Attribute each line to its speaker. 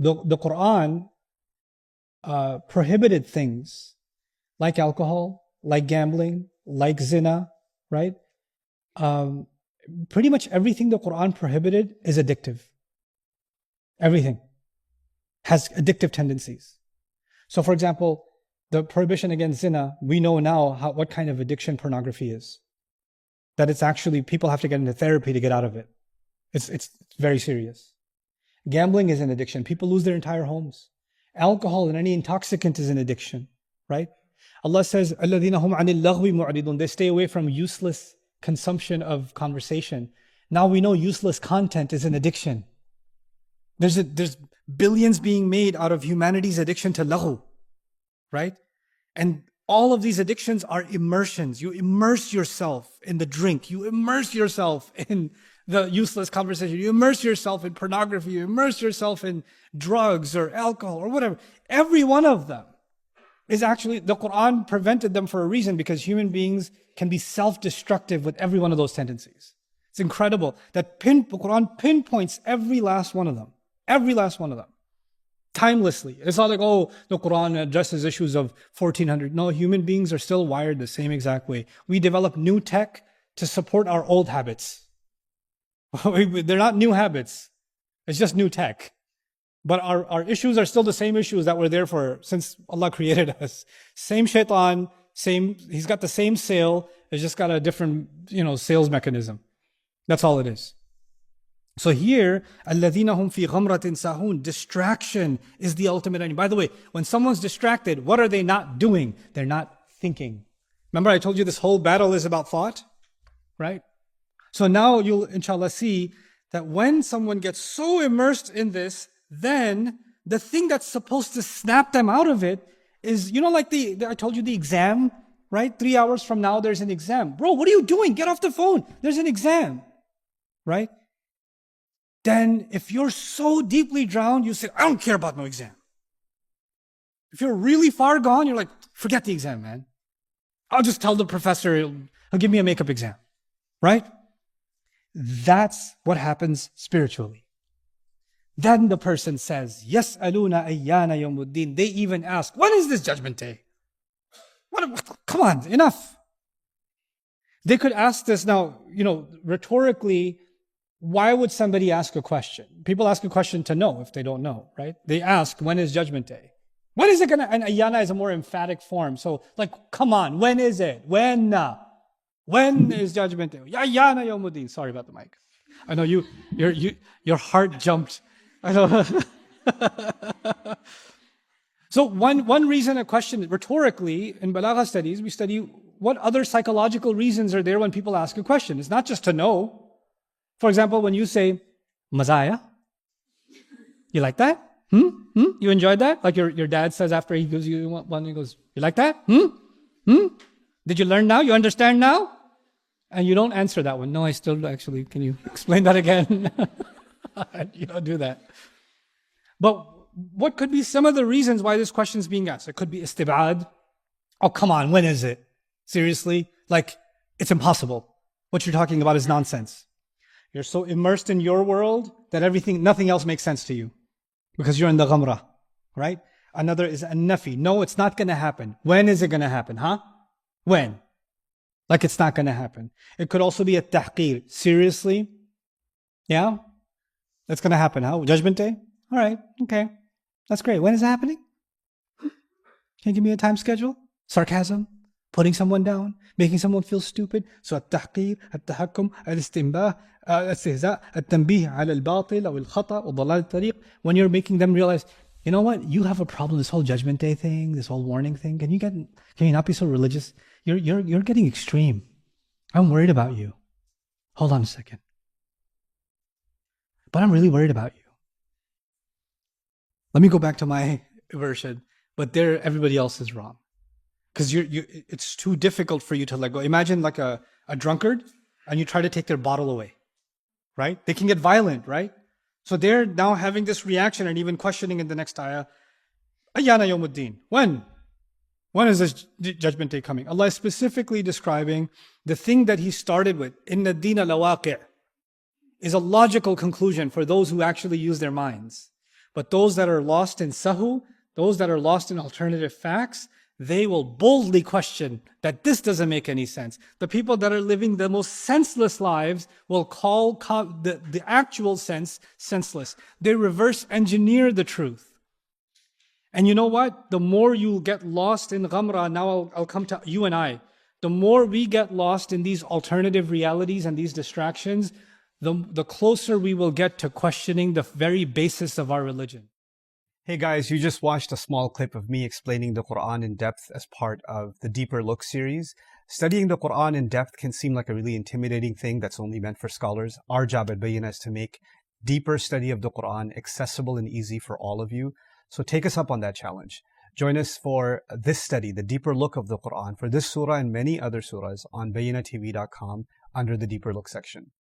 Speaker 1: The Quran prohibited things like alcohol, like gambling, like zina, right? Pretty much everything the Quran prohibited is addictive. Everything has addictive tendencies. So for example, the prohibition against zina, we know now what kind of addiction pornography is. That it's actually, people have to get into therapy to get out of it. It's very serious. Gambling is an addiction. People lose their entire homes. Alcohol and any intoxicant is an addiction, right? Allah says, الَّذِينَ هُمْ عَنِ اللَّغْوِ مُعْرِضُونَ. They stay away from useless consumption of conversation. Now we know useless content is an addiction. There's billions being made out of humanity's addiction to laghu, right? And all of these addictions are immersions. You immerse yourself in the drink. You immerse yourself in the useless conversation. You immerse yourself in pornography. You immerse yourself in drugs or alcohol or whatever. Every one of them is actually, the Quran prevented them for a reason, because human beings can be self-destructive with every one of those tendencies. It's incredible that the Quran pinpoints every last one of them. Every last one of them. Timelessly. It's not like, oh, the Quran addresses issues of 1400. No, human beings are still wired the same exact way. We develop new tech to support our old habits. They're not new habits. It's just new tech. But our issues are still the same issues that were there since Allah created us. Same shaitan, he's got the same sail, it's just got a different, sales mechanism. That's all it is. So here, الَّذِينَ هُمْ فِي غَمْرَةٍ سَاهُونَ. Distraction is the ultimate enemy. By the way, when someone's distracted, what are they not doing? They're not thinking. Remember I told you this whole battle is about thought, right? So now you'll inshallah see that when someone gets so immersed in this, then the thing that's supposed to snap them out of it is, like I told you the exam, right? 3 hours from now, there's an exam. Bro, what are you doing? Get off the phone. There's an exam, right? Then if you're so deeply drowned, you say, I don't care about no exam. If you're really far gone, you're like, forget the exam, man. I'll just tell the professor, he'll give me a makeup exam, right? That's what happens spiritually. Then the person says, يَسْأَلُونَ أَيَّانَ يَوْمُ الدِّينِ. They even ask, when is this judgment day? Come on, enough. They could ask this now, rhetorically, why would somebody ask a question? People ask a question to know if they don't know, right? They ask, when is judgment day? When is it gonna, and ayyana is a more emphatic form. So come on, when is it? When is judgment day? Ayyana yawmuddin. Sorry about the mic. I know your heart jumped. I know. So one reason a question, rhetorically, in Balagha studies, we study what other psychological reasons are there when people ask a question. It's not just to know. For example, when you say, Mazaya, you like that? You enjoyed that? Like your dad says after he gives you one, he goes, you like that? Did you learn now? You understand now? And you don't answer that one. No, I still actually, can you explain that again? You don't do that. But what could be some of the reasons why this question is being asked? It could be istibad. Oh, come on, when is it? Seriously? It's impossible. What you're talking about is nonsense. You're so immersed in your world that nothing else makes sense to you because you're in the ghamra, right? Another is an-nafi. No, it's not going to happen. When is it going to happen, huh? When? It's not going to happen. It could also be a tahqir. Seriously? Yeah? That's going to happen, huh? Judgment day? All right, okay. That's great. When is it happening? Can you give me a time schedule? Sarcasm? Putting someone down? Making someone feel stupid? So التحقير, التحكم, الاستنباه, الاستهزاء, التنبيه على الباطل أو الخطأ وضلال الطريق. When you're making them realize, you know what? You have a problem. This whole judgment day thing, this whole warning thing. Can you not be so religious? You're getting extreme. I'm worried about you. Hold on a second. But I'm really worried about you. Let me go back to my version. But everybody else is wrong. Because it's too difficult for you to let go. Imagine a drunkard and you try to take their bottle away, right? They can get violent, right? So they're now having this reaction and even questioning in the next ayah, Ayyana yawmuddin. When is this judgment day coming? Allah is specifically describing the thing that He started with, Inna ad-deena lawaqi', is a logical conclusion for those who actually use their minds. But those that are lost in sahu, those that are lost in alternative facts, they will boldly question that this doesn't make any sense. The people that are living the most senseless lives will call the actual sense senseless. They reverse engineer the truth. And you know what? The more you get lost in ghamra, now I'll come to you and I. The more we get lost in these alternative realities and these distractions, the closer we will get to questioning the very basis of our religion.
Speaker 2: Hey guys, you just watched a small clip of me explaining the Quran in depth as part of the Deeper Look series. Studying the Quran in depth can seem like a really intimidating thing that's only meant for scholars. Our job at Bayyinah is to make deeper study of the Quran accessible and easy for all of you. So take us up on that challenge. Join us for this study, the Deeper Look of the Quran, for this surah and many other surahs on BayyinahTV.com under the Deeper Look section.